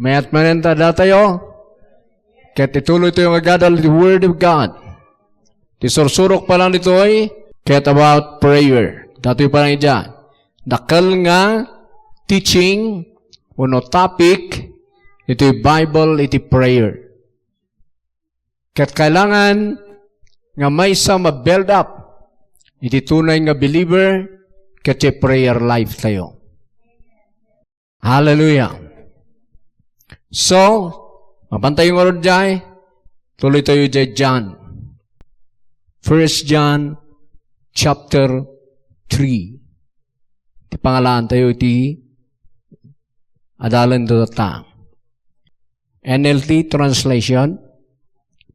Mayat manenta datayo. Ket ituloy tayo agadal the Word of God. Tisursurok pa lang dito ay ket about prayer. Dato'y pa lang dyan. Dakal nga teaching uno topic ito'y Bible, ito'y prayer. Ket kailangan nga may sa ma-build up iti tunay nga believer ket prayer life tayo. Hallelujah. So, mapantay yung orod dyan, tuloy tayo dyan John. 1 John chapter 3. Iti pangalaan tayo iti adalan do ta. NLT translation.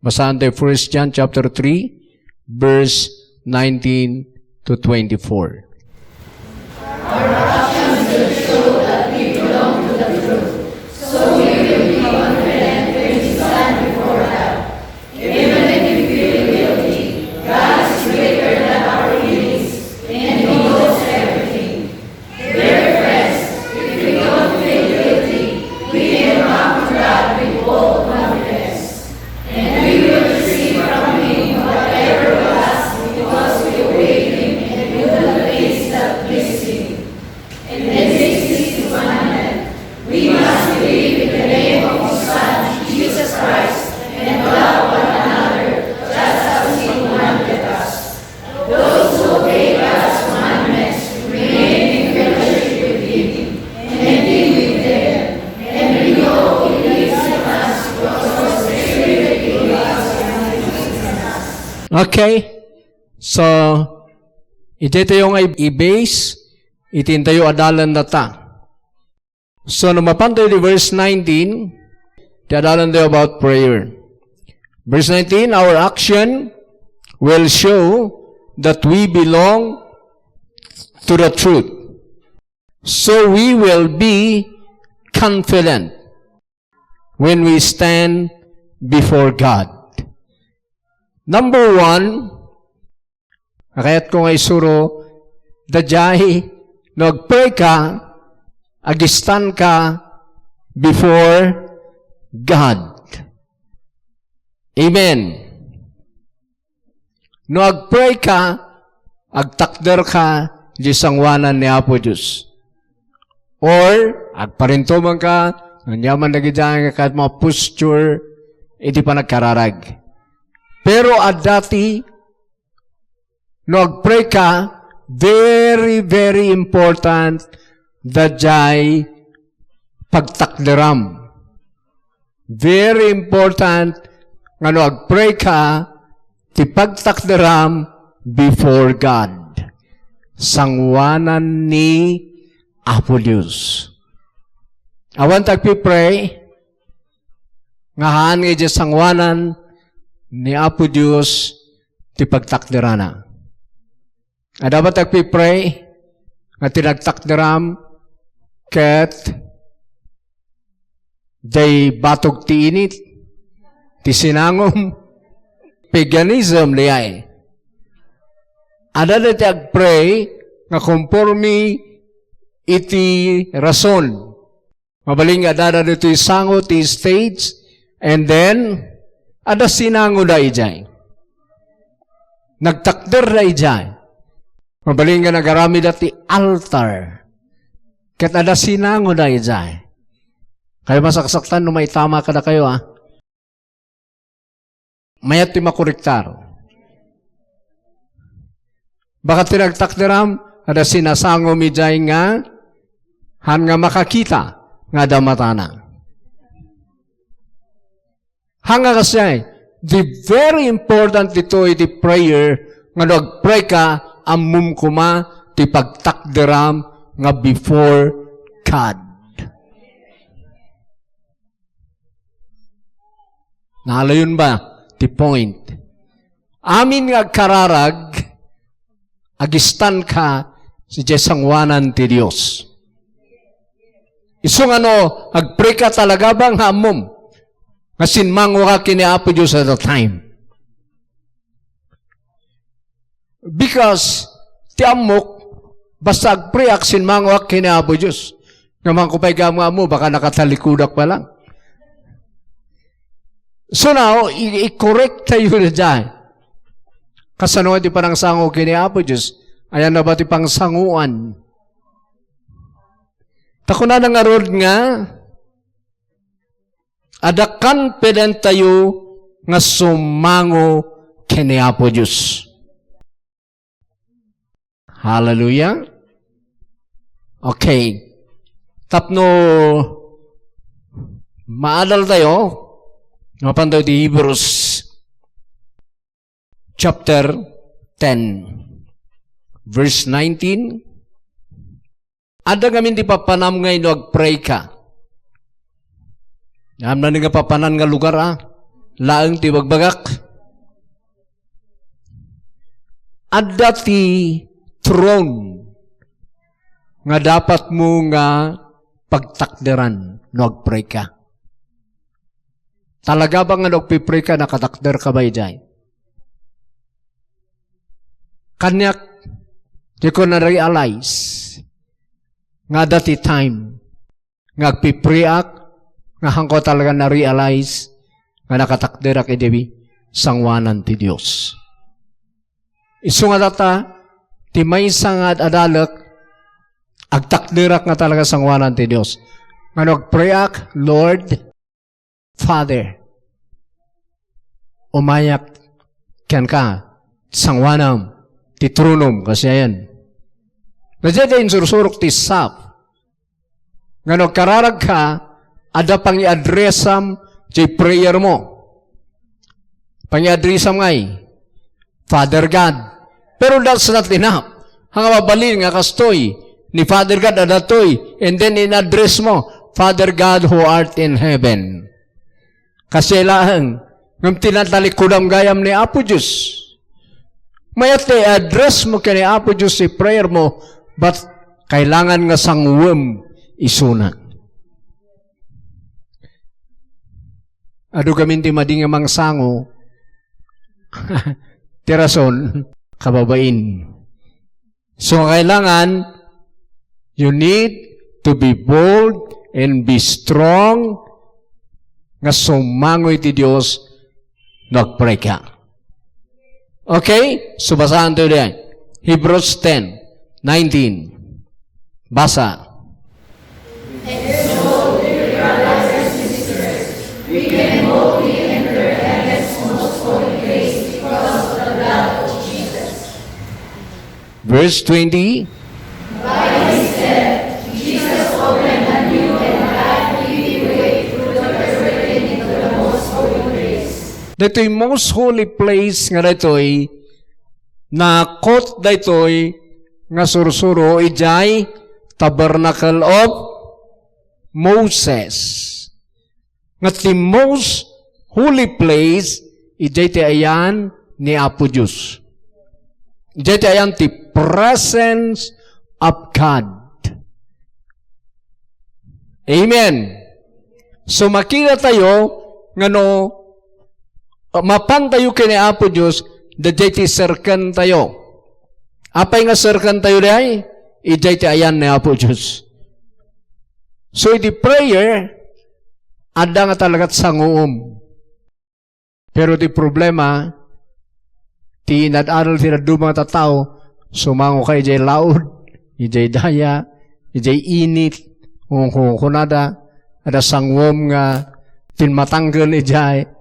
Basahan tayo 1 John chapter 3, verse 19 to 24. Our actions will show that we belong to the truth. So we will be confident when we stand before God. Even if we feel guilty, God is greater than our feelings, and He knows everything. Dear friends, if we don't feel guilty, we can come to God with bold confidence, and we will receive from Him whatever we ask because we obey Him and do the things that please Him. And this is His commandment. We must believe in the name of His Son, Jesus Christ, and love one another just as He commanded us. Those who obey God's commandments remain in fellowship with Him, and He with them. And we know He lives in us because of the Spirit He gives us. Okay. So, iti tayo nga i-base, itin tayo adalan na ta. So, namapantay di verse 19, tiadalan tayo about prayer. Verse 19, our action will show that we belong to the truth. So, we will be confident when we stand before God. Number one, kaya't ko nga isuro, dajay, nagpray ka, agistan ka before God. Amen. No agpray ka, agtakder ka, di sangwanan ni Apo Diyos. Or, agparintuman ka, nanyaman na gidyan ka, mga posture, hindi pa nagkararag. Pero at dati, no agpray ka, very, very important that jay pagtakderam. Very important nga no agpray ka, ti pagtakderam before God. Sangwanan ni Apo Diyos. Awan tagpipray, nga haan nga dyan sangwanan ni Apo Diyos ti pagtakderana. Dapat tagpipray, nga tinagtakderam, ket day batog ti init, ti sinangom, paganism liyay. Ada na tagpray, nga conforme iti rason. Mabaling ada na ito isango ti stage, and then, ada sinango da ijay. Nagtakder da ijay. Mabaling nga nagarami dati altar. Ket ada sinango da ijay. Kaya masaksaktan no may tama ka na kayo Mayat ti makuriktar. Baka tinagtakderam, ada sinasango mi ijay nga, han nga makakita, nga damatana. Hanga kasi, the very important ito iti prayer, nga nagpray ka, amum kuma, ti pagtakderam, nga before God. Nahalayon ba? Ti point. Amin nga kararag, agistan ka, si Jesangwanan ti Diyos. Isong agpray ka talaga bang amum? Nga sinmango ka kini Apo Diyos at the time. Because, ti amok, basta agpray ak sinmango ka kini Apo Diyos. Naman kupay ka mo, baka nakatalikudak pa lang. So now, i-correct tayo na dyan. Kasano ti parang sango kini Apo Diyos, ayan na ba ti pang sanguan? Tako na nangarod nga, ada confident tayo nga sumango kini Apo Diyos. Hallelujah. Okay. Tapno, maadal tayo, mapantaw di Hebrews chapter 10, verse 19. Ada kami di papanam ngay no agpray ka. Yam na nga papanan nga lugar laang ti bagbagak. Ada ti throne nga dapat mo nga pagtakderan no agpray ka. Talaga ba nga nagpipray ka, nakatakder ka ba ijay? Kanyak, di ko na-realize nga dati time, nga agpipray ak, nga hangko talaga na-realize nga nakatakder ak idebi sangwanan ti Diyos. Isu nga data, ti may sangad adalak, agtakder ak nga talaga sangwanan ti Diyos. Nga nagpray ak, Lord, Father, umayak kan ka, sangwanam, titrunom, kasi ayan. Nadya din sursurok ti sap. Nga nagkararag ka, ada pang i-addressam di prayer mo. Pang i-addressam ngay, Father God. Pero that's not enough. Hanga mabalin nga kastoy, ni Father God adatoy, and then in-address mo, Father God who art in heaven. Kasi lang, ng tinatalikudam gayam ni Apo Diyos. Mayat address mo kay Apo Diyos si prayer mo, but kailangan nga sangwem isunan. Ado kami ti mading amang sango, tirason, kababain. So kailangan, you need to be bold and be strong, nga sumangoy ti Diyos, nagpray ka. Okay? So, basahan tayo diyan. Hebrews 10, 19. Basa. And so, dear brothers and sisters, we can boldly enter heaven's most holy place because of the blood of Jesus. Verse 20. By his death, Jesus opened a new and life-giving way through the resurrection into the most holy place. Dito'y most holy place nga dito'y na quote dito'y nga sursuro ijay tabernacle of Moses. Nga ti most holy place ijay ti ayan ni Apo Diyos. Ijay ti ayan ti presence of God. Amen. So makita tayo nga no mapan tayo kini Apo Diyos, dajay ti serkan tayo. Apay nga serkan tayo dahi? Ijay ti ayan ni Apo Diyos. So, iti prayer, ada nga talagat sanguom. Pero ti problema, ti inadaral ti nadumang tatao, sumango ka ijay laod, ijay daya, ijay init, kung kunada, ada sanguom nga, tinmatanggal ijay,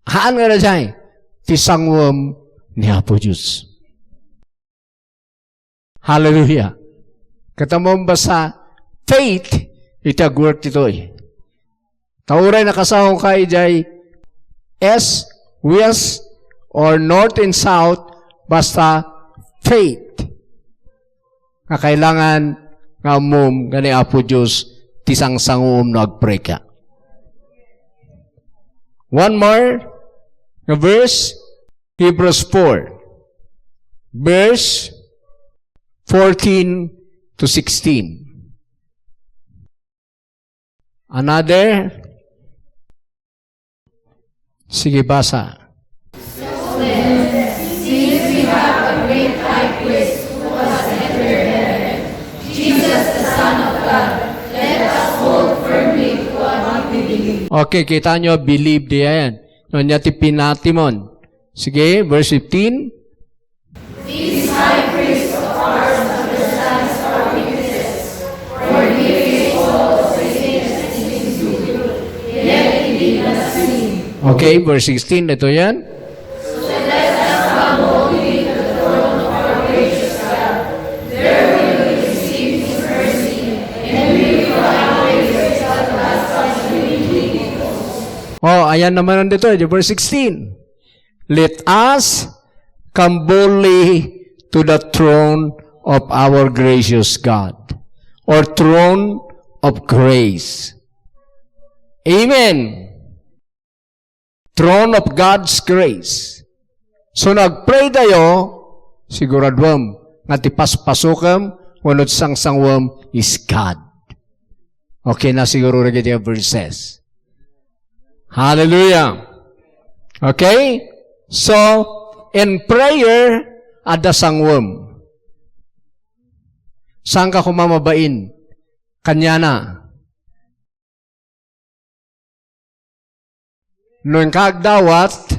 haan nga na dyan? Tisangwam ni Apo Diyos. Hallelujah. Katamong basa, faith, itagword ito'y. Tauray na kasahong ka ijay, west, or north and south, basta faith. Nga kailangan nga umum, gani Apo Diyos, tisang sangum no agpray ka. One more, verse, Hebrews 4, verse 14 to 16. Another, sige basa. So then, since we have a great high priest who has entered heaven, Jesus the Son of God, let us hold firmly to what we believe. Okay, kita nyo, believe diya yan. No, niya ti pinatimon. Sige, verse 15. This high priest of ours understands our weaknesses, for he is all of the things that seems to do, yet he did not sin. Okay, verse 16, ito yan. So let us come boldly to the throne of our gracious God. There we will receive his mercy, and we will find grace that lasts us really. Oh, ayan naman dito, verse 16. Let us come boldly to the throne of our gracious God, or throne of grace. Amen. Throne of God's grace. So nagpray tayo, siguradwam, nga tipaspasukam, wanod sang-sangwam is God. Okay na siguro rin yung verses. Hallelujah. Okay? So, in prayer, ada sangwam. Saan ka kumamabain? Kanya na. Noong kagdawat,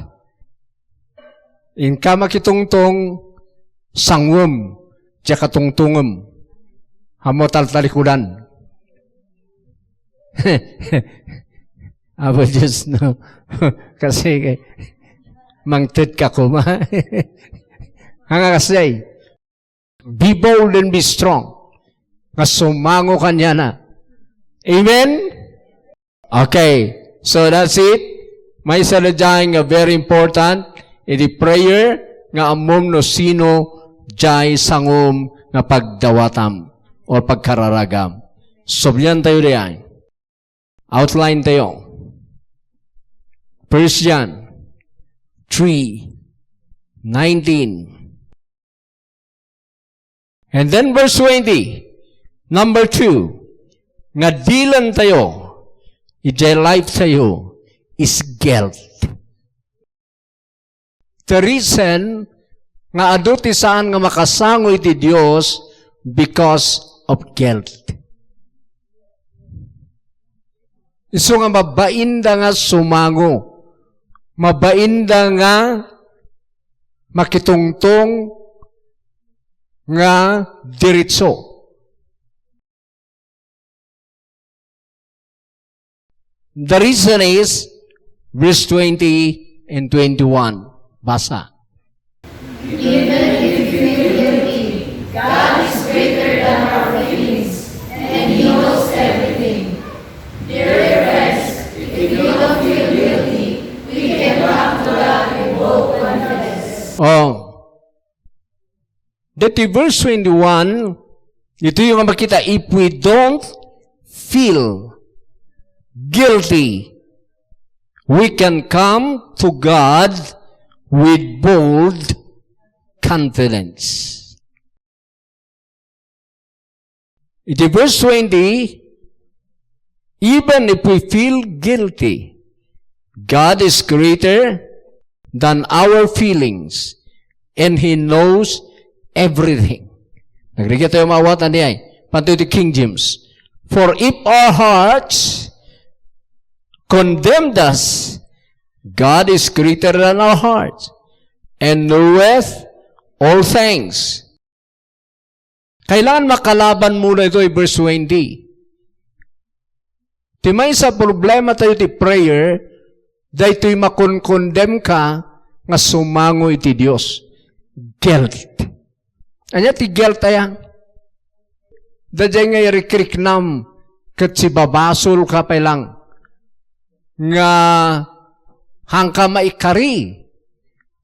in ka makitungtong sangwam, tiya katungtungam. Hamo taltalikudan. Abo Diyos, no? Kasi, mangtid ka kuma. Hanga kasi, be bold and be strong. Kasumango kanya na. Amen? Okay. So that's it. May saladjay nga very important. Iti prayer nga amom no sino jay sangom nga pagdawatam o pagkararagam. Sobyan tayo diyan. Outline tayo. First John 3:19. And then verse 20. Number 2. Nga dilan tayo, ijay life tayo, is guilt. The reason nga aduti saan nga makasangoy ti Dios because of guilt. Iso nga mabainda nga sumango. Mabainda nga makitungtong nga diritso. The reason is verse 20 and 21. Basa. Even if you feel guilty, God is greater than our feelings, and He knows everything. Dear friends, if you don't feel guilty, we can come to God with bold confidence. That verse 21, ito yung makita, if we don't feel guilty, we can come to God with bold confidence. In verse 20, even if we feel guilty, God is greater than our feelings, and He knows everything. Nagrigyan tayo mawatan niya. Panto the King James. For if our hearts condemned us, God is greater than our hearts, and knoweth all things. Kailangan makalaban muna ito ay verse 20. Timay sa problema tayo ti prayer, dahil ito'y makon-condemn ka nga sumango iti Diyos. Guilt. Anya ti guilt ayang? Dadya nga i-rekriknam kat si babasol ka pa lang nga hangka maikari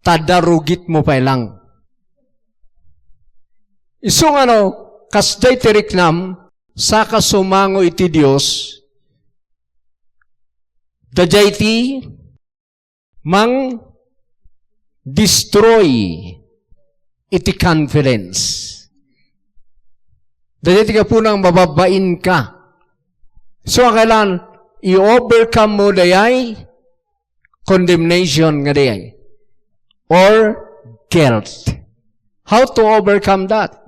tadarugit mo pa lang. Isong kasday tiriknam sa kasumango iti Diyos dadya iti mang destroy iti confidence. Dadya iti ka po nang mababain ka. So, kailan i-overcome mo dayay condemnation nga dayay or guilt. How to overcome that?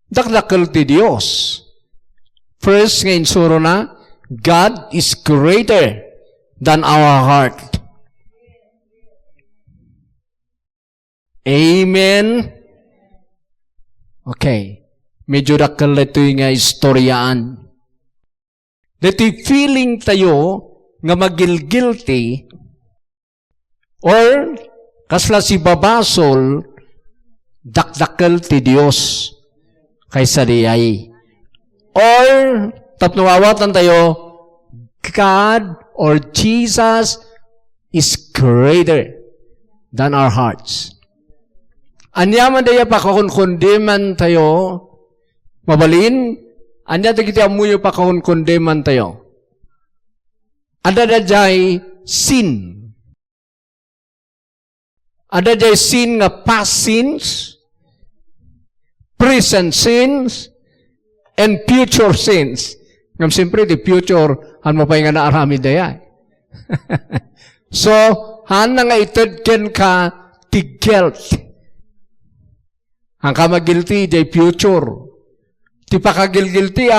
Dakdakal ti Diyos. First, ngayon suro na, God is greater than our heart. Amen? Okay. Medyo dakal ito yung istoryaan. Dito'y feeling tayo nga magil-guilty or kasla si babasol dakdakal ti Diyos kaysa diyay. Or tapnawawatan tayo, God or Jesus is greater than our hearts. Anyaman daya pa kakunkundiman tayo, mabalin, anya da kita amuyo pa kakunkundiman tayo. Ada da jay sin. Ada jay sin nga past sins, present sins, and future sins. Ngam siyempre, the future, han mo pa yung naarami daya. So, han na nga itadken ka ti guilt. Ang kamagilty, jay future. Ti pakagilgilty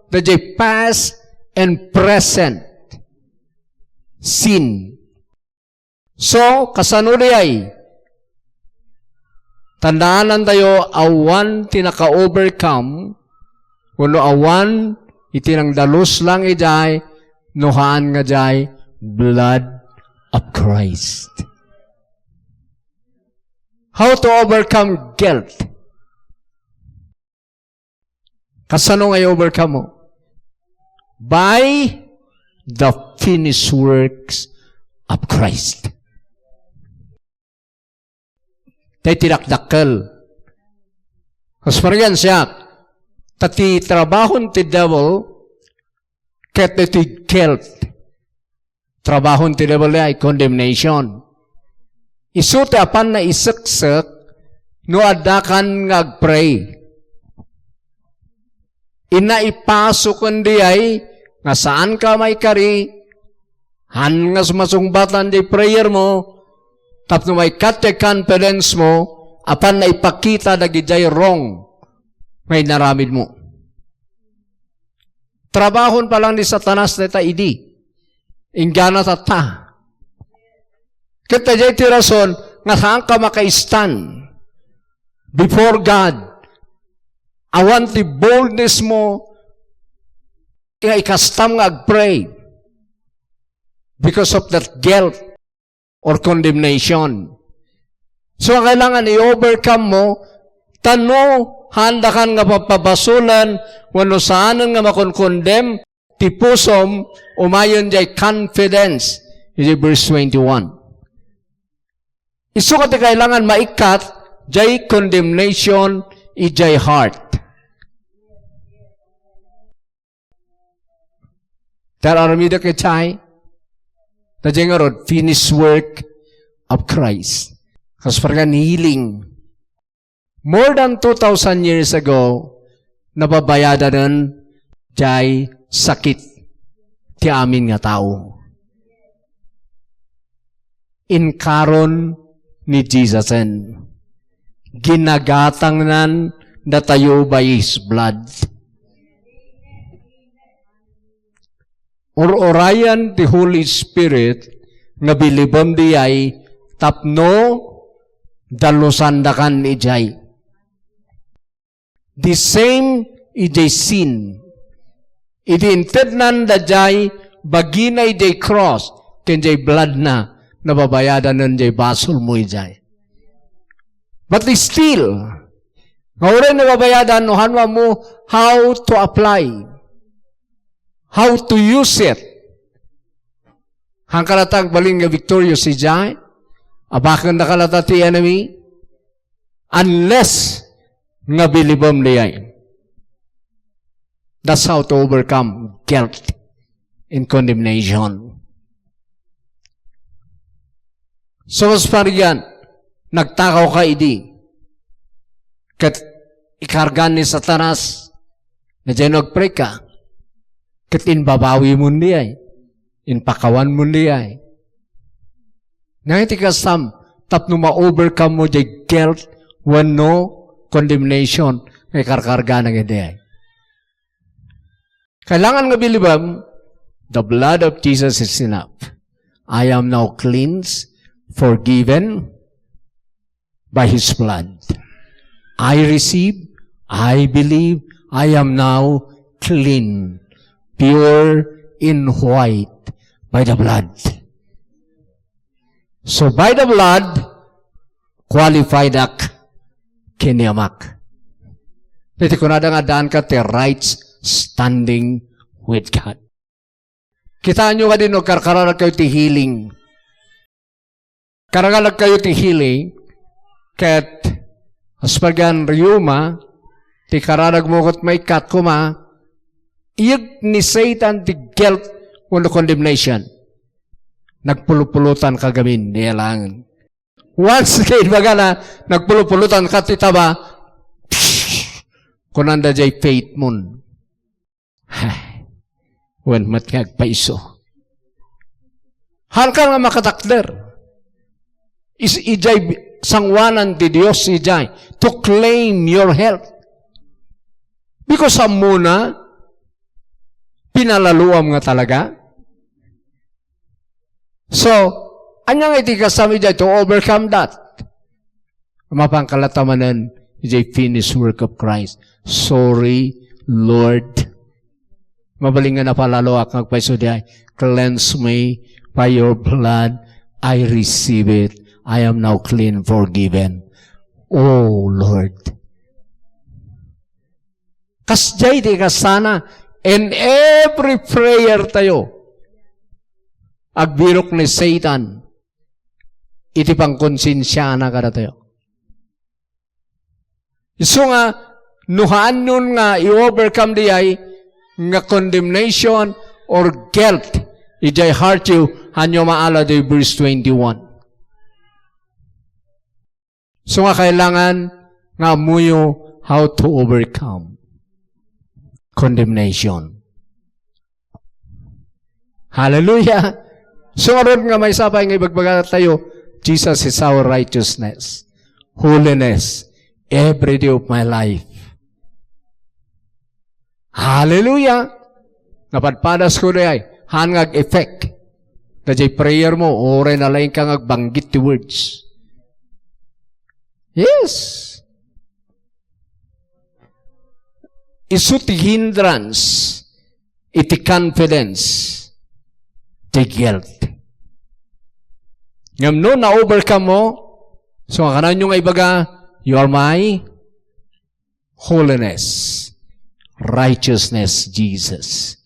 the jay past and present sin. So, kasano ay tandaanan tayo, awan tinaka-overcome, kuno awan, itinang dalos lang ijay, nuhaan nga jay, blood of Christ. How to overcome guilt? Kasano nga i-overcome mo? By the finished works of Christ. Tayo tinakdakal. Kasi parang siya, tati trabahon ti devil, ket ti guilt. Trabahon ti devil ay condemnation. Isute apan na isaksek, no adakan ngagpray. Inaipasok kundi ay, nga saan ka may kari, han nga sumasungbatan di prayer mo, tapno may kate confidence mo, apan na ipakita na gijay wrong, may naramid mo. Trabahon pa lang ni Satanas na idi, inggana ta. Kita jay tirason, nga saan ka maka-stand before God. I want the boldness mo, nga ikastam nga agpray because of that guilt or condemnation. So, kailangan i-overcome mo, tano, handa kan nga papabasulan, wano saanan nga makonkondem, tipusom, umayon jay confidence. Ito verse 21. Isu kati kailangan maikat, jay condemnation, ijay heart. Tararamida kechay, na jay nga rod, finished work of Christ. Kasi parang healing. More than 2,000 years ago, nababayadan nun, jay sakit, ti amin nga tao. In karon, ni Jesusen. Ginagatang nan na tayo by His blood. Or-orayan the Holy Spirit na bilibam diyay tapno dalusandakan ijay. The same ijay sin. Iti-inted nan da jay bagina ijay cross ken jay blood na nababayadan nun jay basol mo ijay. But still, ngawin nababayadan, nuhanwa mo how to apply, how to use it. Hangkalatag baling nga victorious ijay, abakan na kalata ti enemy, unless nga bilibam niyay. That's how to overcome guilt and condemnation. So, mas pariyan, nagtakaw ka idi. Kat ikargan ni Satanas, na dyan nagpray ka. Kat inbabawi mo niyay. Inpakawan mo niyay. Nangiti ka sam, tapno ma-overcome mo di guilt, when no condemnation, kay karkarga ng ideyay. Kailangan nga bilibam, The blood of Jesus is enough. I am now cleansed, forgiven by His blood. I receive, I believe, I am now clean, pure in white by the blood. So by the blood, qualified ak kiniamak. Dito ko na nga daan ka te rights standing with God. Kitaan nyo ka din, karkararag kayo ti healing. Karagalag kayo ti healing, ket aspagan riyuma, ti kararag mo kot may kat kuma, iyag ni Satan ti guilt uno condemnation. Nagpulupulutan ka gamin, niyalangan. Once kayo baga na, nagpulupulutan ka ti taba, kunanda jay faith mon. When matkag paiso. Hal ka nga makatakder. Is ijay sangwanan ti Diyos ijay to claim your health. Because sa muna, pinalaluam nga talaga. So, anyang iti kasama ijay to overcome that. Mapangkalatamanan ijay finished work of Christ. Sorry, Lord. Mabalingan na palalo akang paiso diay. Cleanse me by your blood. I receive it. I am now clean, forgiven. Oh, Lord. Kasjay di kasana. In every prayer tayo, agbirok ni Satan, iti pang konsensya na kada tayo. So nga, nuhaan nun nga, i-overcome di ay, nga condemnation or guilt, ijay heart you, hanyo maala di verse 21. So nga kailangan nga muyo how to overcome condemnation. Hallelujah! So nga nga may sapay nga ibagbaga tayo, Jesus is our righteousness, holiness, every day of my life. Hallelujah! Napadpadas ko na ay, hangag effect. Na jay prayer mo, ore na lang kang agbanggit the words. Yes! Isu ti hindrance, iti confidence, ti guilt. Ngam no, na-overcome mo, so kanan yung ibaga, you are my holiness. Righteousness, Jesus.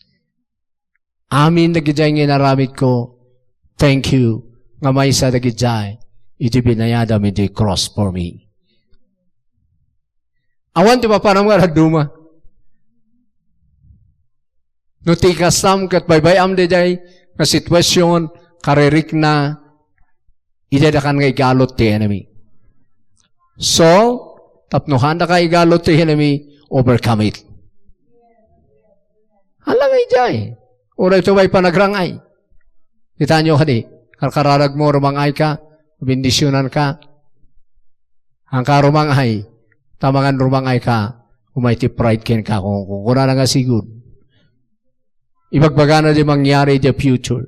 Amin nagijay nga naramit ko. Thank you. Nga may sa nagijay. Iti binayada mi di cross for me. Awan ti papanam nga nagduma. No ti kasam kat baybayam di jay nga sitwasyon karirik na idadakan nga igalot ti enemy. So, tapnuhan na ka igalot ti enemy, overcome it. Halangay jay. Ura ito may panagrangay. Kita nyo kadi, karkararag mo, rumangay ka, bindisyonan ka. Ang karumangay, tamangan rumangay ka, umayti pride ken ka, kung kuna na nga sigud. Ibagbaga na di mangyari di future.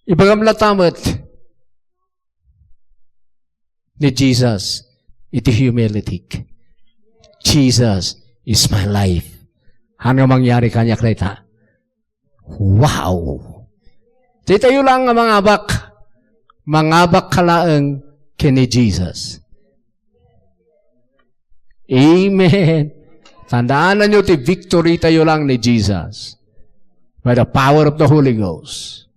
Ibagamlatamat ni Jesus, iti humility. Jesus is my life. Ano mangyari kanya kita? Wow! Di tayo lang nga mangabak kalaang kini Jesus. Amen! Tandaan na nyo, ti victory tayo lang ni Jesus. By the power of the Holy Ghost.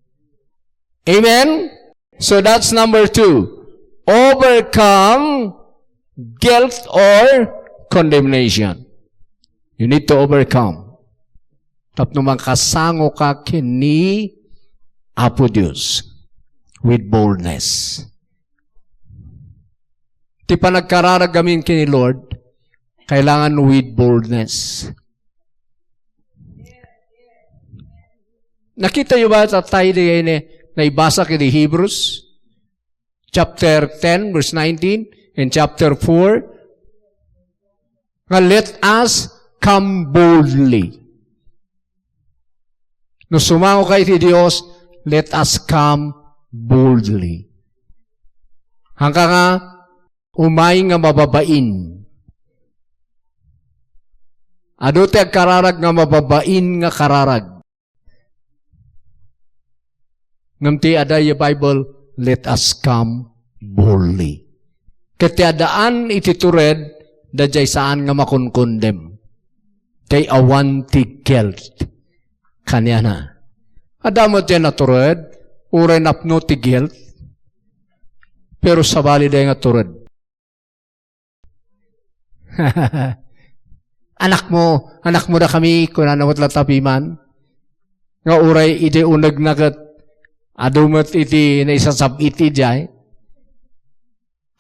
Amen? So that's number 2. Overcome guilt or condemnation. You need to overcome. Tapno makasango ka kini Apo Diyos with boldness. Ti panagkararagamin kini Lord, kailangan with boldness. Nakita nyo ba sa tayo na ibasa kini Hebrews? Chapter 10, verse 19, and chapter 4. Nga let us come boldly No sumango kay ti Dios, let us come boldly. Hangka nga, umay nga mababain. Adote ag kararag nga mababain nga kararag. Ngamti aday yung Bible, let us come boldly. Katiadaan ititured, dajay saan nga makunkundem. Kay awan ti guilt. Kanya na. Adamot yan natured, uray napno ti guilt, pero sabali day nga tured. anak mo na kami, kung nanawat latapiman, nga uray iti unag nagat, adumat iti na isasab iti jay,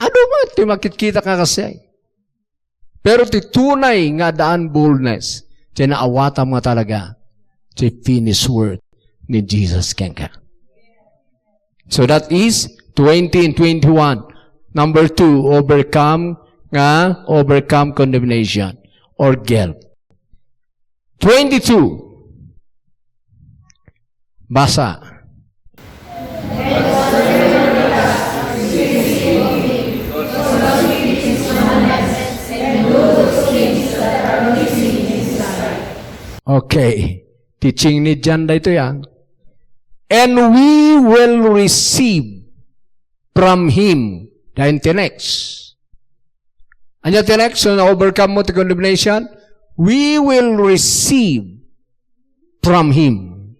adumat ti makikita ka kasi. Pero ti tunay nga daan boldness, ti naawata mo talaga, ti finished work ni Jesus kenka. So that is 20 and 21. Number 2, overcome condemnation or guilt. 22. Basa. Okay. Teaching ni John da ito yan. And we will receive from Him. Dahil tinex. Ano tinex? So na-overcome mo the condemnation? We will receive from Him.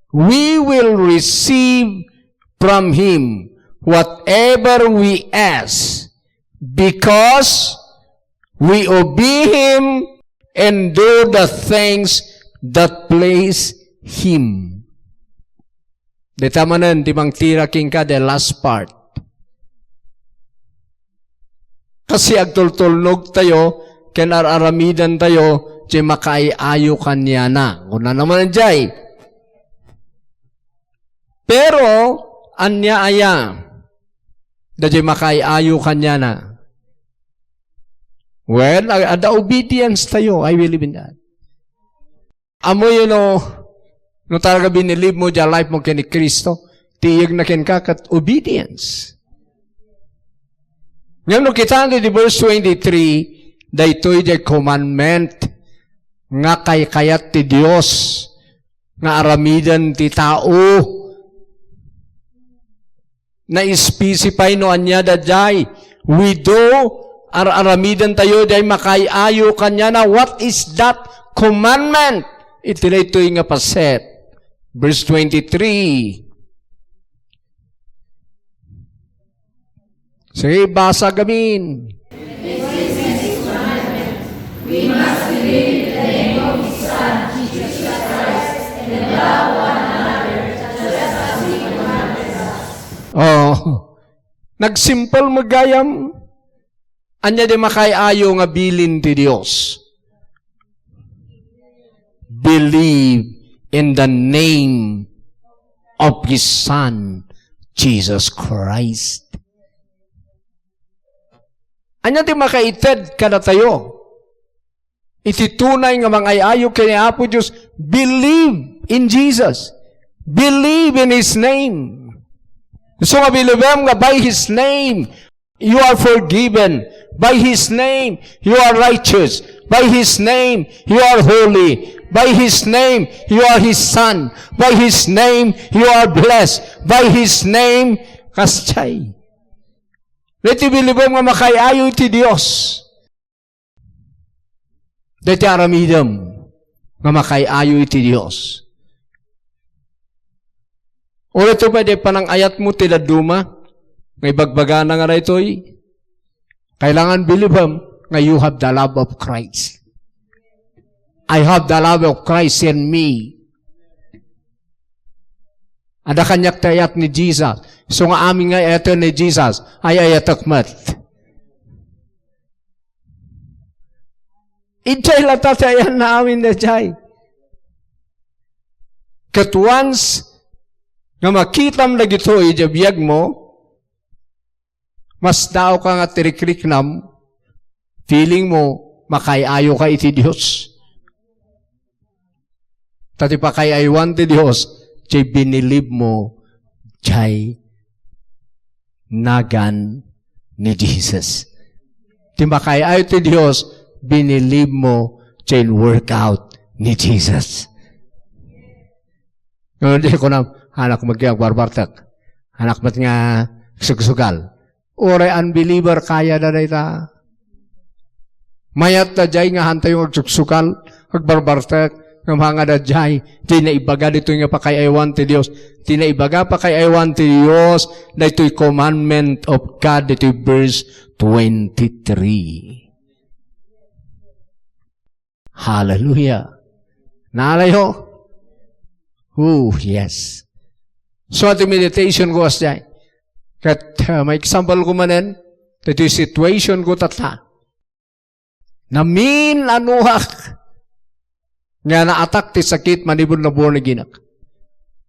We will receive from Him whatever we ask because we obey Him and do the things that please Him. Di tamanan, di mang tiraking ka, the last part. Kasi agtultulnog tayo, kenararamidan tayo, di makaiayo kanya na. Una naman jay. Pero, anya aya, da di makaiayo kanya na. Well, ada obedience tayo. I believe in that. Amo yun no talaga binilive mo dyan life mo kini Kristo, tiyag na kin ka kat obedience. Ngayon no kita di verse 23, daytoy di commandment nga kayat ti Dios nga aramidan ti tao na specify no anya dajay we do aramidan tayo day makayayo kanya na what is that commandment? Itinaytoy nga paset. Verse 23. Sige, basa gamin. This is His commandment. We must believe in the name of His Son, Jesus Christ, and love one another, just as He commanded us. Nagsimple magayam. Anya di makayayo nga bilin ti Dios. Believe in the name of His Son, Jesus Christ. Anya di makaited ka na tayo. Ititunay nga mangayayo kaya Apo Diyos, believe in Jesus. Believe in His name. So nga bilibem nga by His name, you are forgiven. By His name, you are righteous. By His name, you are holy. By His name, you are His Son. By His name, you are blessed. By His name, kaschay. Dito bilibom nga makayayo iti Diyos. Dito aramidam nga makayayo iti Diyos. Ulit ito pwede panang ayat mo tila duma, ngay bagbaga na nga na ito'y, kailangan bilibam nga you have the love of Christ. I have the love of Christ in me. Ada kanyak tayat ni Jesus. So nga amin nga ito ni Jesus ay ayatakmat. Itay latatayan na amin na jay. Kat once nga makitam na gito ijabiyag mo, mas daw ka nga tirikliknam, feeling mo makayayo ka iti Diyos. Tati pa kay aywan ti Diyos, jay binilib mo, jay nagan ni Jesus. Timba kay ayo ti Diyos, binilib mo, jay workout ni Jesus. Hindi ko na, anak magyag barbartak, anak mat nga sugsugal. Oray unbeliever kaya na ta. Mayat na jay nga hantay yung sugsugal, agbarbartak, ng mga na jay, di na ibaga dito nga pa kay aywan ti Diyos. Di na ibaga pa kay aywan ti Diyos, na ito'y commandment of God, ito'y verse 23. Hallelujah. Naalayo? Oh, yes. So, at meditation ko as jay. Kat may example ko manen, ito'y situation ko tata. Namin anuhak, nga naatak ti sakit manibod na buwan na ginak.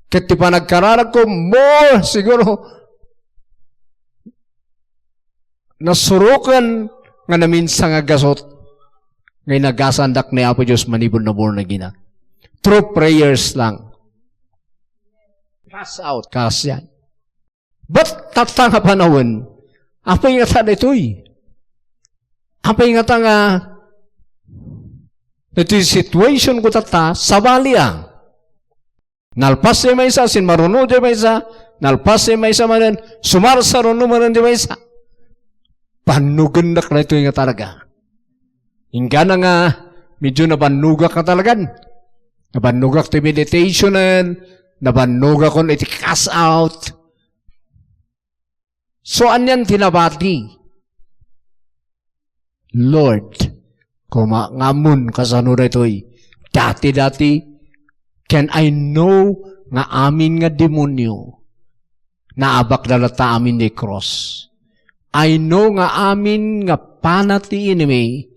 Kat ti pa nagkararag ko, more, siguro, nasurukan nga naminsan nga gasot, ngay nagasandak ni Apo Diyos manibod na buwan na ginak. Through prayers lang. Pass out, kasyan. But tatang nga panahon, apay nga tan ito'y. Apay nga tan nga, ito'y situation ko tata, sabali ang. Nalpas di may isa, sinmaruno di may isa, nalpas di may isa manan, sumarsaruno manan di may isa. Panugandak na ito'y nga talaga. Hingga na nga, medyo nabanugak ka talagan. Nabanugak ti meditationan, nabanugak kon iti cast out. So, anyan tinabati? Lord, kumangamun kasano na ito'y, dati-dati, can I know nga amin nga demonyo, naabak dalata amin ni cross. I know nga amin nga panati enemy,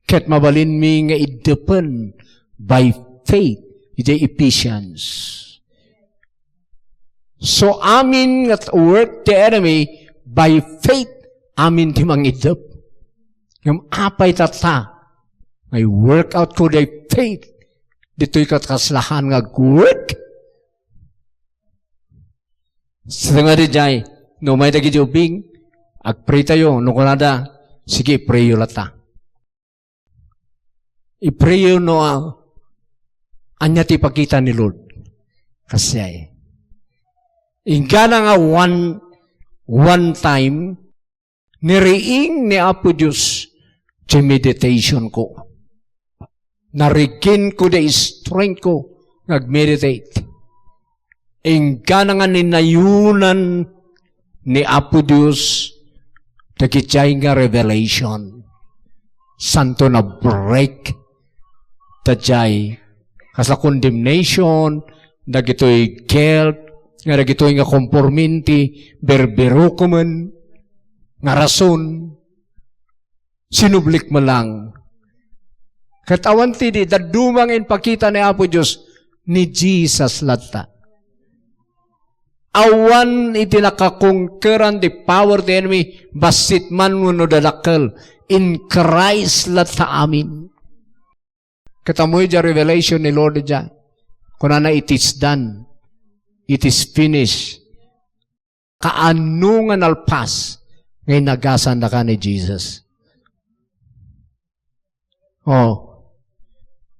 ket mabalin mi nga idepen by faith, iti Ephesians. So, amin nga work the enemy, by faith, amin ti mangidep. Yung apay tata, may workout ko day faith, dito'y katkaslahan nga work. Sa nga di jay, no may dagi jubing, agpray tayo, no kunada, sige, pray yun lata. I-pray yun no, anya ti pakita ni Lord. Kasi ay, ingga na nga one time, niriing ni Apo Diyos sa meditation ko. Narigin ko the strength ko nag-meditate. Ingka na nga ninayunan ni Apo Diyos takitsay nga revelation. Santo na break tajay kasla condemnation dagitoy guilt nga dagitoy nga conformity berbero ko man nga rason, sinublik mo lang. Katawan tidi, dadumangin pakita ni Apo Diyos, ni Jesus lata. Awan iti nakakungkeran the power of the enemy, basit man no dadakkel, in Christ lata amin. Katamoy dya revelation ni Lord dya, kunana it is done, it is finished. Kaano nga nalpas, ngayon nagasan na ka ni Jesus. Oh,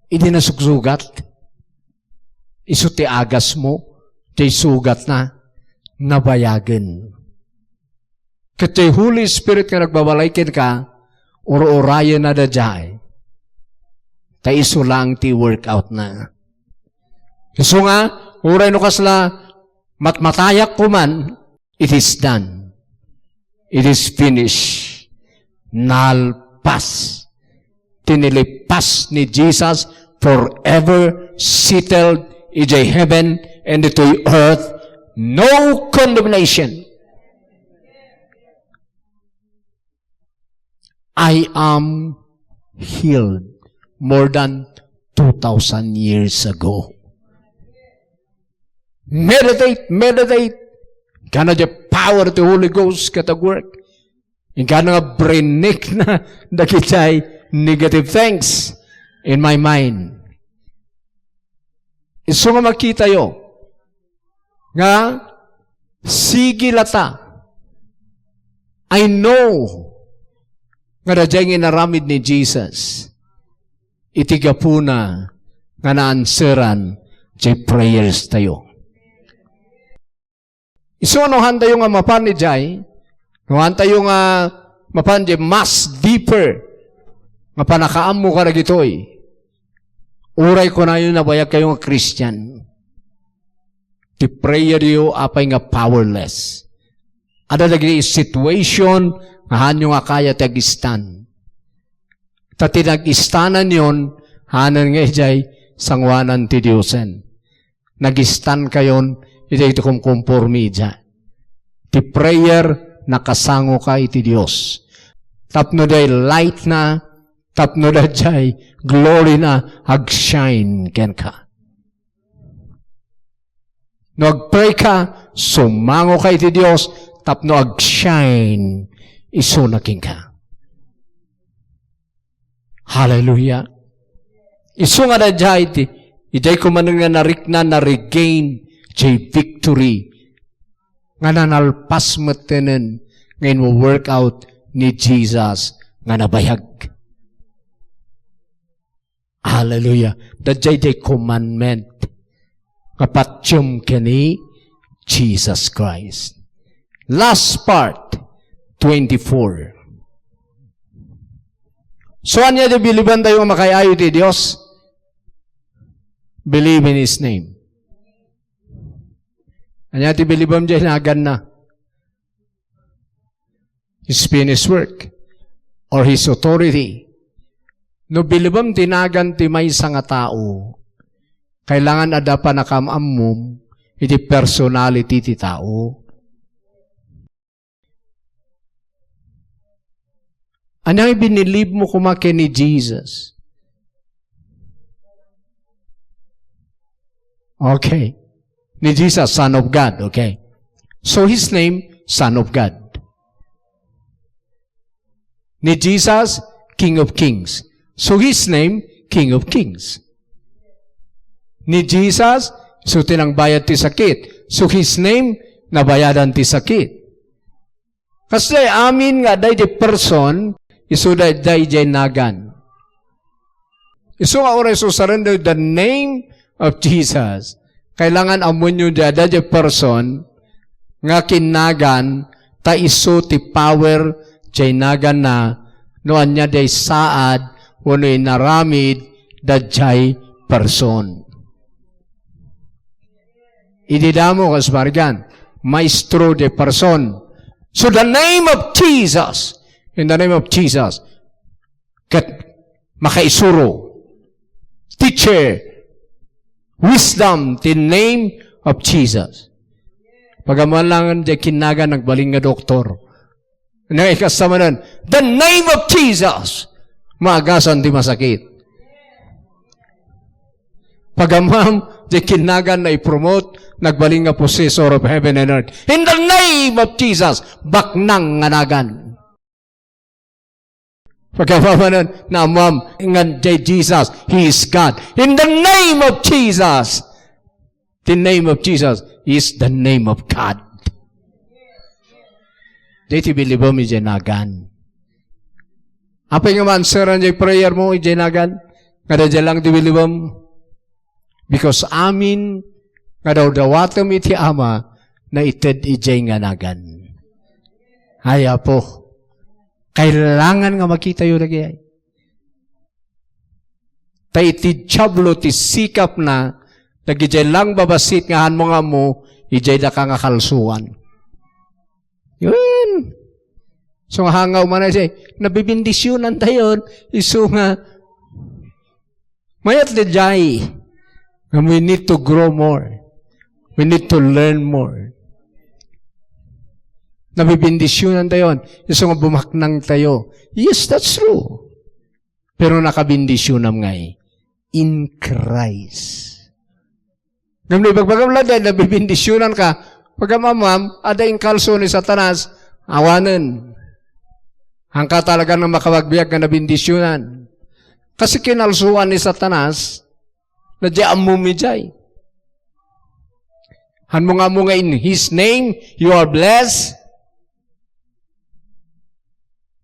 hindi na sugsugat. Isuti agas mo, di sugat na, nabayagan. Kati Holy Spirit nga nagbabalaikin ka, uro-orayan na dadjay, ta iso lang ti workout na. So nga, uray no kasla, matmatayak ko man, it is done. It is finished. Nalpas. Tinilipas ni Jesus forever settled in the heaven and the earth. No condemnation. I am healed more than 2,000 years ago. Meditate. Kana the power of the Holy Ghost katag work. Kana nga brinik na nakitay negative things in my mind. Iso nga makita yo, nga, sige lata, I know, nga dadyang inaramid ni Jesus, itigapuna, nga naanseran, jay prayers tayo. Iso anuhan tayo nga mapan ni jay, anuhan tayo nga mapan jay mas deeper, nga panakaam mo ka na gitoy. Uray ko na yun na bayag kayo nga Christian. The prayer you apay nga powerless. Ada lagi situation nga hanyo nga kaya tagistan. Tati nagistanan yon hanan nga ijay sangwanan ti Diyosen. Nagistan kayon iti kumkumpormi dyan. Ti prayer nakasango ka iti Diyos. Tapno day light na, tapno da jay glory na ag-shine ken ka. No ag-pray ka, sumango ka iti Diyos, tapno ag-shine, isunaking ka. Hallelujah. Isu nga da jay iti kumanan nga narikna na regain jay victory. Nga nanalpas matenen ngayon mo work out ni Jesus nga nabayag. Hallelujah. Dadjay day commandment. Kapatyum kani Jesus Christ. Last part, 24. So, anya di biliban tayo makayayo di Diyos? Believe in His name. Anya ti bilibam dyan nagan na. His finished work or His authority. No bilibam tinagan ti may sa nga tao, kailangan ada pa nakamamum iti personality ti tao. Anay binilib mo kumake ni Jesus? Okay. Ni Jesus, Son of God. Okay. So His name, Son of God. Ni Jesus, King of Kings. So His name, King of Kings. Ni Jesus, so tinang bayad ti sakit. So His name, nabayadan ti sakit. Kasi amin nga day di person, iso day jay nagan. Iso nga oray so surrender the name of Jesus. Kailangan amon nyo day di person, nga kinagan, ta iso ti power jay nagan na, noan niya day saad, wano naramid, da jay person. Ididamo kas marigan, maestro de person. So the name of Jesus, in the name of Jesus, kat makaisuro, teacher, wisdom, the name of Jesus. Pagamalangan di kinaga nagbaling nga doktor. Nakikasama nun, the name of Jesus, maagasan di masakit. Pagamam, di kinagan na i-promote, nagbaling nga possessor of heaven and earth. In the name of Jesus, baknang nganagan. Pagkamanan na ma'am, ngan jay Jesus, He is God. In the name of Jesus, the name of Jesus is the name of God. Dito bilibom ijanagan. Apa nga manseran jay prayer mo ijanagan? Kada jay lang di bilibom. Because amin, nga daw dawatom iti ama, na ited ijay nga nagan. Haya po, kailangan nga makita yun lagi. Ta iti tiyablo, ti sikap na, nagijay lang babasit nga han mga mo, ijay da ka nga kalsuan. Yun. So nga hangaw man na siya, nabibindisyonan tayo, iso nga, mayat di jay. And we need to grow more. We need to learn more. Nabibindisyonan tayo. Iso nga bumaknang tayo. Yes, that's true. Pero nakabindisyonan nga eh. In Christ. Ngayon, pagpagamla dahil nabibindisyonan ka, pagkamamam, ada yung kalso ni Satanas, awanan. Hangka talaga ng makawagbiag na nabindisyonan. Kasi kinalsuan ni Satanas, na di amumijay. Han mga in His name, you are blessed.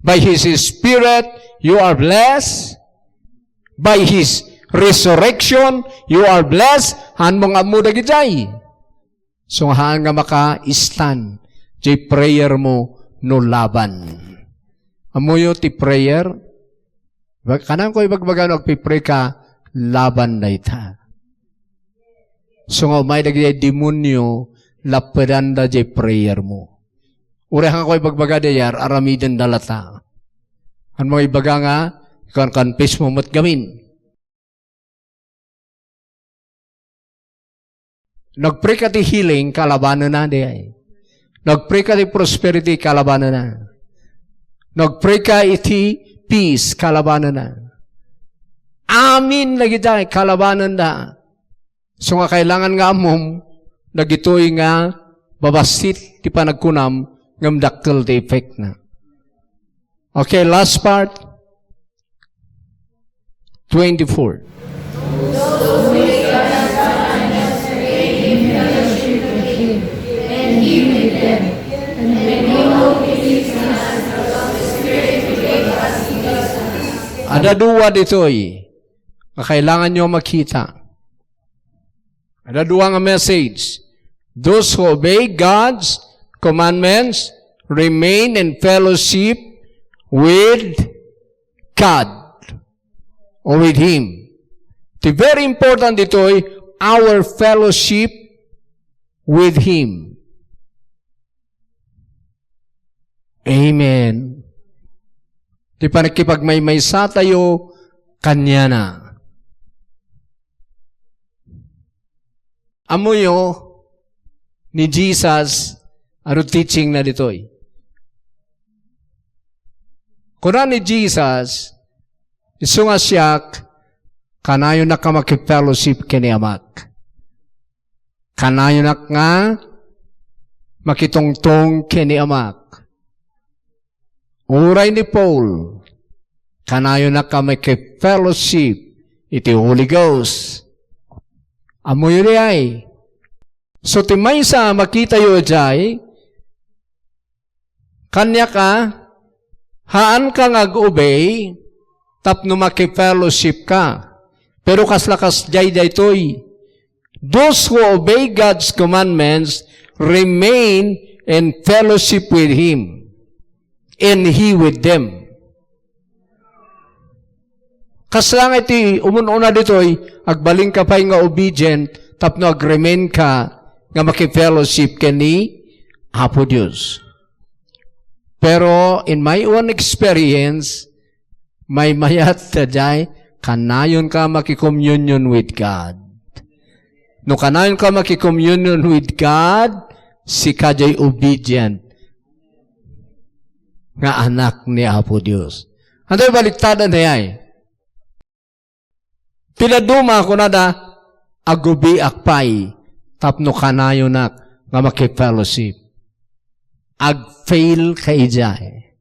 By His Spirit, you are blessed. By His resurrection, you are blessed. Han mga dagijay. So haan nga maka-stand. Di prayer mo no laban. Amuyo ti prayer. Kanang ko ibagbagan agpipray ka, laban na ita. So nga may dagijay demonyo, lapadan da di prayer mo. Urehan ko ibagbaga dayar, aramidan dalata. Han mo ibaga nga, kan pis mo matgamin. Nagpray ka ti healing, kalabanan na di ay. Nagpray ka ti prosperity, kalabanan na. Nagpray ka iti peace, kalabanan na. Amin lagi tayo, kalabanan na. So nga kailangan nga amom, nagitoy nga, babasit, ti panagkunam, ngam dakkel ti effect na. Okay, last part. 24. Ada dua dito'y kailangan nyo makita. Ada dua nga message. Those who obey God's commandments remain in fellowship with God or with Him. The very important dito'y our fellowship with Him. Amen. Di pa nakipagmaymaysa tayo, Kanya na. Amuyo ni Jesus, ano teaching na dito'y. Kuna ni Jesus, iso nga siyak, kanayo na ka makipellowship kini Amak. Kanayo na nga, makitongtong kini Amak. Uray ni Paul, kanayo na ka makipellowship, iti Holy Ghost. Amoy rin ay. So, timay sa makita yo jay, kanya ka, haan ka ngag-obey, tapno makipellowship ka. Pero kaslakas jay daytoy. Those who obey God's commandments remain in fellowship with Him, and He with them. Kaslang iti umun-una ditoy, agbaling ka pa'y nga obedient, tapno agremain ka, nga makipellowship ka ni Apo Diyos. Pero, in my own experience, may mayat taday, kanayon ka makikomunyon with God. No kanayon ka makikomunyon with God, si kajay obedient, nga anak ni Apo Diyos. Anto'y baliktadan na yay. Pinaduma ko na da, agubi akpay, tapno kanayo nak, nga makipellowship. Ag-fail ka ijay.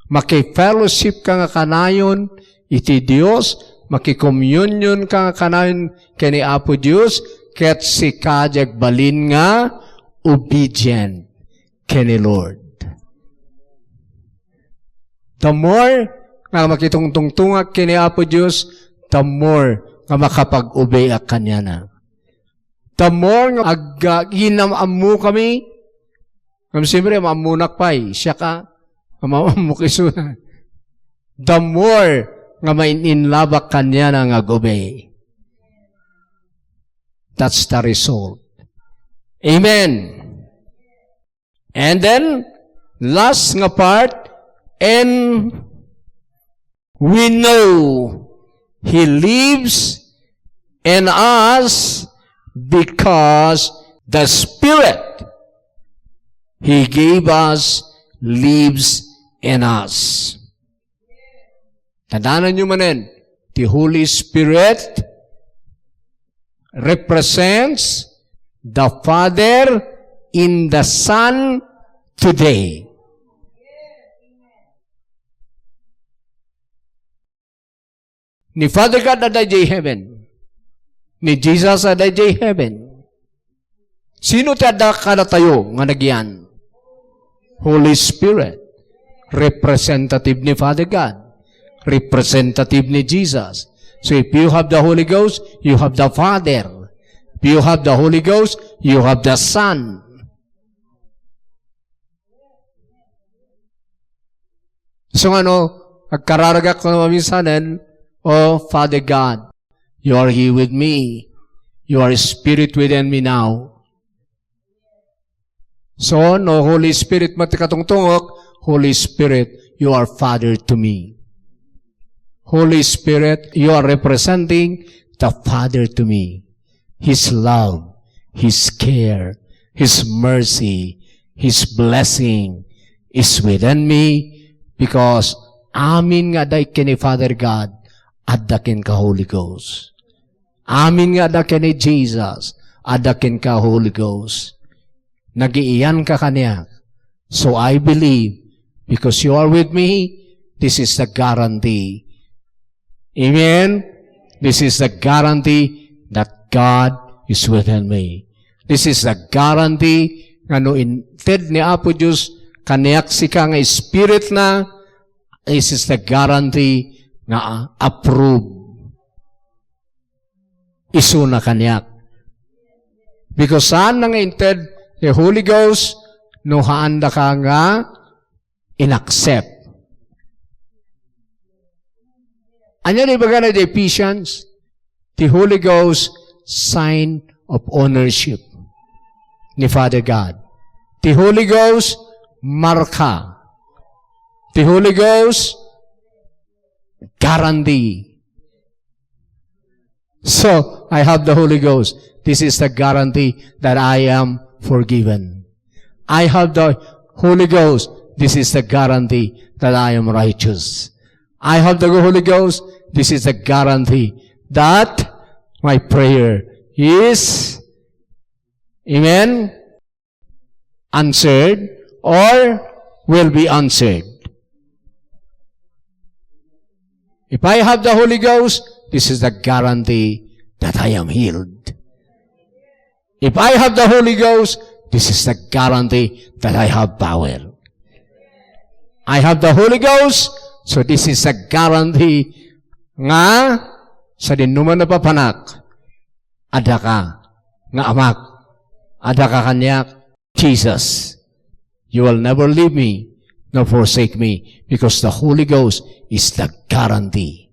Makipellowship ka nga kanayon, iti Diyos, makikomunyon ka nga kanayon, kani Apo Diyos, ket si kajag balin nga, obedient, kani Lord. The more nga makitungtungtungak kini Apo Diyos, the more nga makapag-obey ak Kanya na. The more nga ginamamu kami, kami siyempre maamunak pa'y, siya ka, mamamukisunan. The more nga maininlabak Kanya na nga obey. That's the result. Amen. And then, last nga part, and we know He lives in us because the Spirit He gave us lives in us. Tandaan nyo manin, the Holy Spirit represents the Father in the Son today. Ni Father God ada di heaven. Ni Jesus ada di heaven. Sino tada kada tayo nga nagyan? Holy Spirit. Representative ni Father God. Representative ni Jesus. So if you have the Holy Ghost, you have the Father. If you have the Holy Ghost, you have the Son. So nagkararagak ko naman minsanan, oh, Father God, you are here with me. You are Spirit within me now. So, no, Holy Spirit, matikatungtungok, Holy Spirit, you are Father to me. Holy Spirit, you are representing the Father to me. His love, His care, His mercy, His blessing is within me because amin nga day kini Father God adakin ka Holy Ghost. Amin nga adakin ni Jesus adakin ka Holy Ghost. Nagiiyan ka kanya. So I believe, because you are with me, this is the guarantee. Amen? This is the guarantee that God is within me. This is the guarantee nga no inted ni Apo Diyos kaniyak si ka nga Spirit na, this is the guarantee nga approve. Isu na kaniyak. Because saan na nga inted the Holy Ghost, no haanda ka nga inaccept. Anya ni baga na the Ephesians, the Holy Ghost sign of ownership ni Father God. The Holy Ghost marka. The Holy Ghost guarantee. So, I have the Holy Ghost. This is the guarantee that I am forgiven. I have the Holy Ghost. This is the guarantee that I am righteous. I have the Holy Ghost. This is the guarantee that my prayer is, amen, answered or will be answered. If I have the Holy Ghost, this is the guarantee that I am healed. If I have the Holy Ghost, this is the guarantee that I have power. I have the Holy Ghost, so this is a guarantee nga sa dinuman na papanak, ada ka nga amak, ada ka kanyak, Jesus. You will never leave me nor forsake me because the Holy Ghost is the guarantee.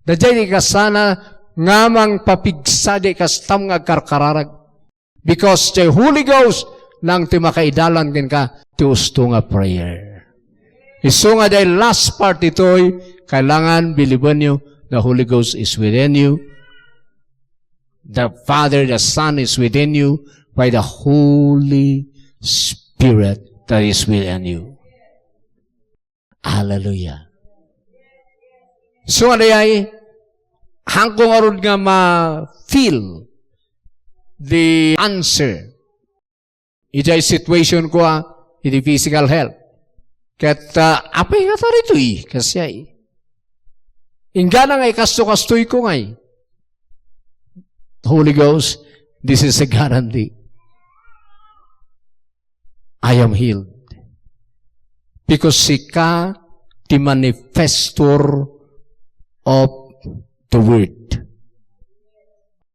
Dajay ka sana ngamang papigsade kastam nga karkararag. Because the Holy Ghost lang ti makaidalan kin ka ti usto nga prayer. Iso nga dahil last part ito'y kailangan biliban nyo the Holy Ghost is within you. The Father, the Son is within you by the Holy Spirit that is within you. Hallelujah. So ay hangkong arod nga ma-feel the answer. Ijay situation ko iti physical health. Kat apay nga tarito kasi ay. Ingga na ngay kasto-kastoy ko ngay. Holy Ghost, this is a guarantee. I am healed. Because sika the manifestor of the Word.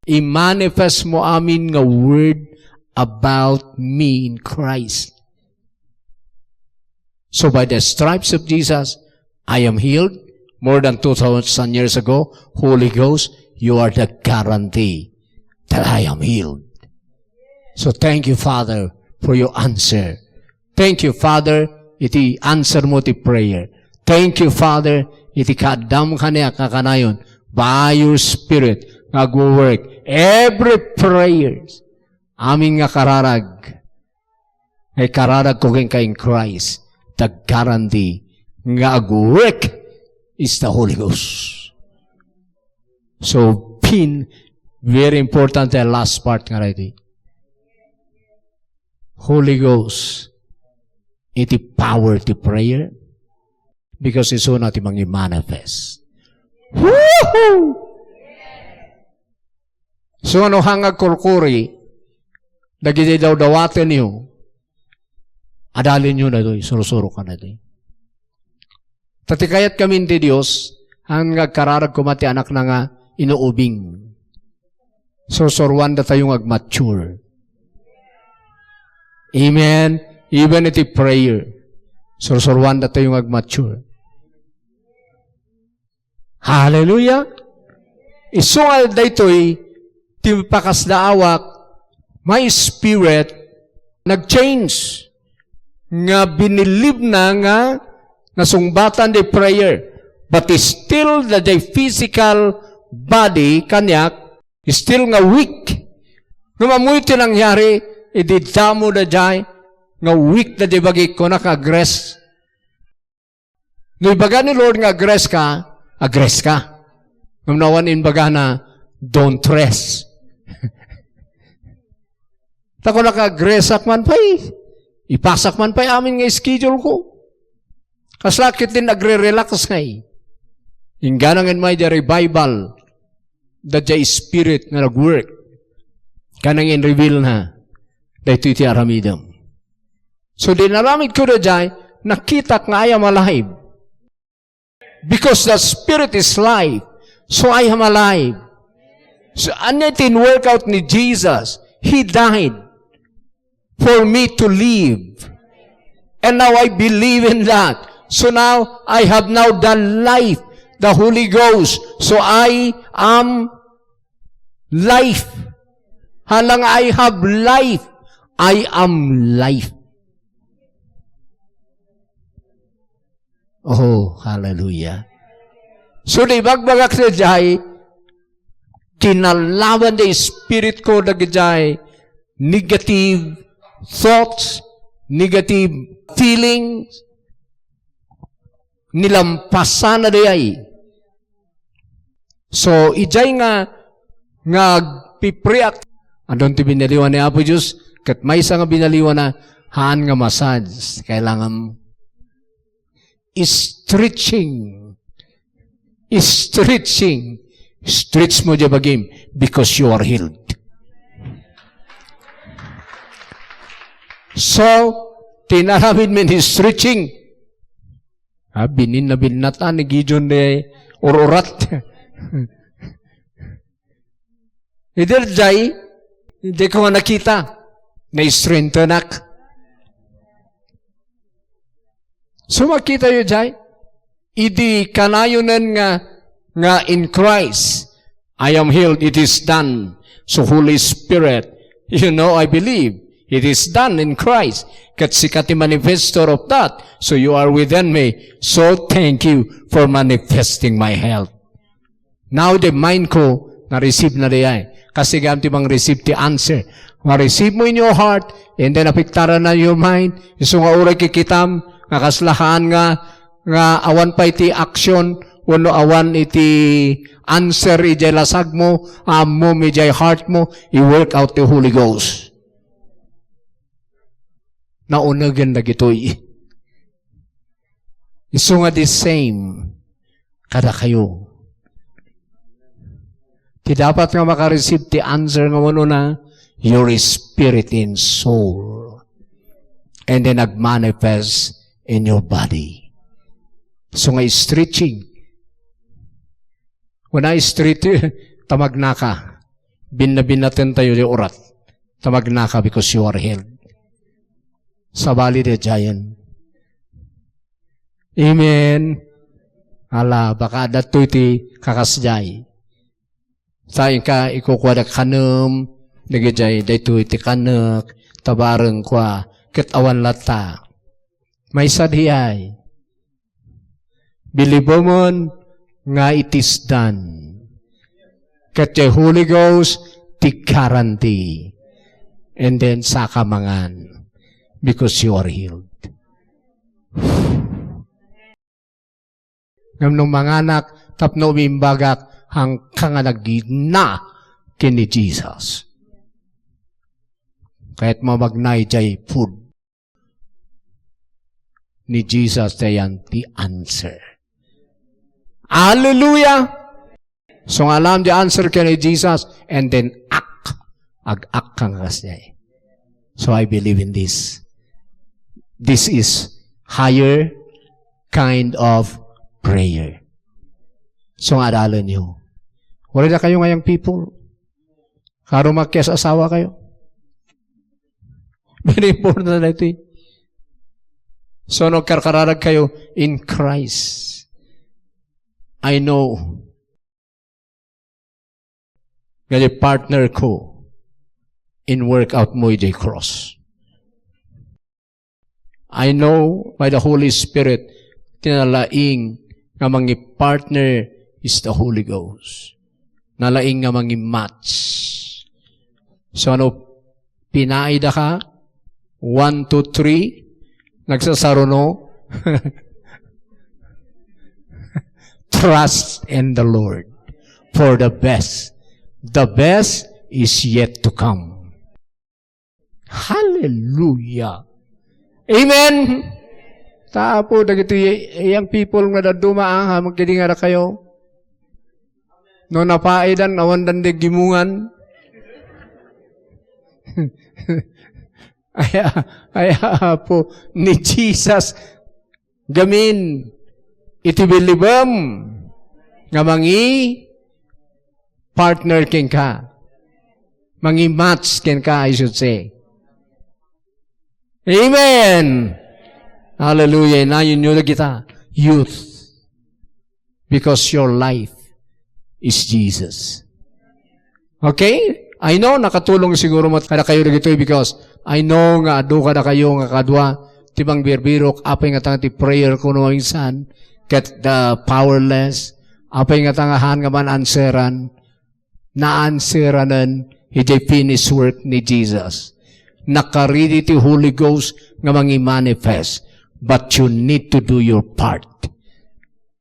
I-manifest mo amin nga Word about me in Christ. So by the stripes of Jesus, I am healed. More than 2,000 years ago, Holy Ghost, you are the guarantee that I am healed. So thank you, Father, for your answer. Thank you, Father, iti answer mo ti prayer. Thank you, Father, iti kadam kaniya kakanayon by your Spirit nag-work every prayers amin nga kararag ay kararag ko kin ka in Christ. The guarantee nga ag-work is the Holy Ghost. So, very important the last part nga right. Holy Ghost, iti power to prayer because iso na ti mangi-manifest. Woohoo! So ano hangag kurkuri, dagiti daw dawaten niyo, adalin nyo na doy, surusuro ka na doy. Tatikayat kami di Diyos, hanggang kararag kumati anak na nga inuubing. So sorwan da tayong ag-mature. Amen? Even iti prayer, sorwan da tayong ag-mature. Hallelujah! Isungal da ito'y timpakas na awak, my spirit, nag-change. Nga binilib na nga nasungbatan di prayer. But still the physical body kanyak still nga weak. Nga mamuy tinangyari, ididamo da jay, nga weak da di bagi ko naka-aggress. No ibaga ni Lord nga aggress ka. Ngumnawan in baga na, don't stress. Tako naka-aggress man pa ipasak man pa amin nga schedule ko. Kaslakit din nagre-relax nga Ingganangin may the revival that the spirit na nag-work. Kanang in-reveal na dahito iti aramidam. So dinaramid ko na dyan, nakita nga I am alive. Because the spirit is life, so I am alive. So anitin workout ni Jesus, He died for me to live. And now I believe in that. So now, I have now the life, the Holy Ghost. So I am life. Halang I have life, I am life. Oh, hallelujah. So di bagbagak sa jay, kinalawan the spirit ko na jay, negative thoughts, negative feelings, nilampasan na day. So, ijay nga pipriak. Andun ti binaliwan ni Apo Diyos, kat may isa nga binaliwan na, haan nga massage, kailangan stretching. Stretch mo dyan bagim, because you are healed. So, tinaramid min stretching. Binin na binatan ni Gideon ni ururat. Idil jay, hindi ko nga nakita. Na-strengthen ak. So, makita yun jay. Idi kanayonan nga in Christ, I am healed, it is done. So, Holy Spirit, you know, I believe, it is done in Christ. Kat sikati manifestor of that. So you are within me. So thank you for manifesting my health. Now the mind ko, na-receive na diyan. Kasi gamit bang receive the answer. Ma-receive mo in your heart, and then apiktaran na your mind. Iso nga uray kikitam, nga kaslahaan nga awan pa iti action, wano awan iti answer, ijay lasag mo, amo, ijay heart mo, i-work out the Holy Ghost. Naunagan na gito'y. Iso nga the same kada kayo. Ti dapat nga makareceive ti answer nga wano na your spirit and soul. And then nagmanifest in your body. So nga stretching. When I stretch, tamag na ka. Binabinatin tayo di urat. Tamag na ka because you are healed. Sabali de giant. Amen. Ala, baka dato iti kakasjay. Sayin ka, ikukuha da kanam, nagijay, dato iti kanak, tabarang kwa, kitawan lata. May sadhiyay. Bilibomon, nga it is done. Katya Holy Ghost, ti guarantee. And then, sakamangan. Because you are healed. Ngam nung mga anak, tapno umimbagak, hanggang nga nagina kini Jesus. Kahit mamagnay jay food ni Jesus dayan the answer. Hallelujah! So nga alam the answer ka ni Jesus, and then act. Ag-act kang kasya. So I believe in this. This is higher kind of prayer. So nga adalan niyo. Wala na kayo ngayong people. Karo magkes asawa kayo. Very important na ito. So nagkarkararag kayo in Christ. I know nga partner ko in workout mo the cross. I know by the Holy Spirit tinalaing nga mga partner is the Holy Ghost. Nalaing nga mga match. So pinaida ka? 1, 2, 3. Nagsasaruno. Trust in the Lord for the best. The best is yet to come. Hallelujah. Amen. Tapo, dagito yung people nga dumaang ha, magkidi nga kayo. No napaidan, awan dandig gimungan. Ay po, ni Jesus, gamin, itibilibam, nga mangi, partner ken ka. Mangi match ken ka, I should say. Amen! Hallelujah. Na yun yun kita. Youth. Because your life is Jesus. Okay? I know, nakatulong siguro mo kada kayo dito because I know nga adu kada kayo nga kadwa tibang birbirok apay nga tanga ti prayer kuno minsan get the powerless apay nga tangahan nga man answeran na-answeranan iti finished work ni Jesus. Nakaridi ti Holy Ghost nga mangi-manifest. But you need to do your part.